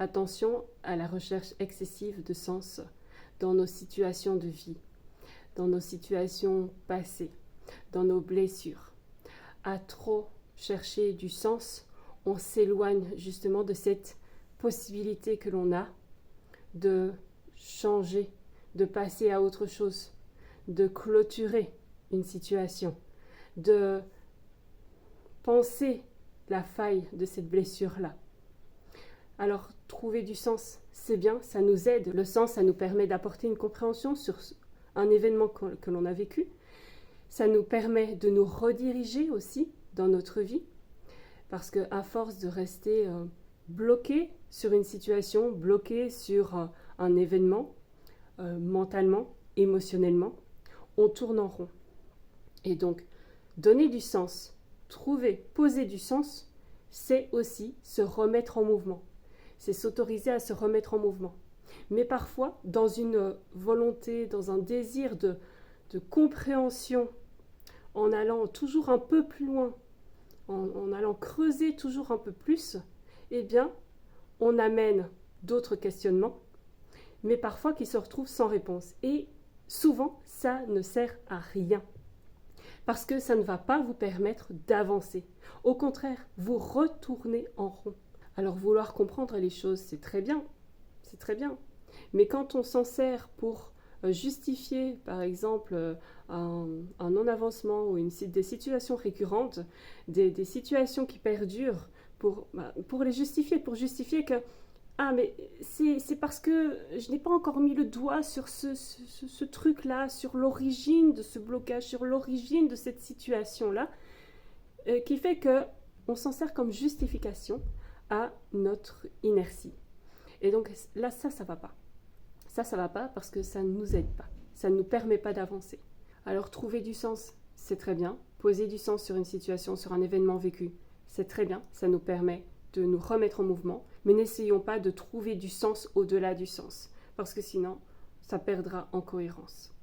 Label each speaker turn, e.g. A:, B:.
A: Attention à la recherche excessive de sens dans nos situations de vie, dans nos situations passées, dans nos blessures. À trop chercher du sens, on s'éloigne justement de cette possibilité que l'on a de changer, de passer à autre chose, de clôturer une situation, de penser la faille de cette blessure-là. Alors, trouver du sens, c'est bien, ça nous aide. Le sens, ça nous permet d'apporter une compréhension sur un événement que l'on a vécu. Ça nous permet de nous rediriger aussi dans notre vie, parce qu'à force de rester bloqué sur une situation, bloqué sur un événement, mentalement, émotionnellement, on tourne en rond. Et donc, donner du sens, trouver, poser du sens, c'est aussi se remettre en mouvement. C'est s'autoriser à se remettre en mouvement. Mais parfois, dans une volonté, dans un désir de compréhension, en allant toujours un peu plus loin, en allant creuser toujours un peu plus, eh bien, on amène d'autres questionnements, mais parfois qui se retrouvent sans réponse. Et souvent, ça ne sert à rien. Parce que ça ne va pas vous permettre d'avancer. Au contraire, vous retournez en rond. Alors vouloir comprendre les choses, c'est très bien. Mais quand on s'en sert pour justifier, par exemple, un non-avancement ou des situations récurrentes, des situations qui perdurent, pour les justifier, pour justifier que mais c'est parce que je n'ai pas encore mis le doigt sur ce truc-là, sur l'origine de ce blocage, sur l'origine de cette situation-là, qui fait qu'on s'en sert comme justification à notre inertie. Et donc là, ça va pas. Ça va pas parce que ça ne nous aide pas. Ça ne nous permet pas d'avancer. Alors trouver du sens, c'est très bien. Poser du sens sur une situation, sur un événement vécu, c'est très bien. Ça nous permet de nous remettre en mouvement. Mais n'essayons pas de trouver du sens au-delà du sens. Parce que sinon, ça perdra en cohérence.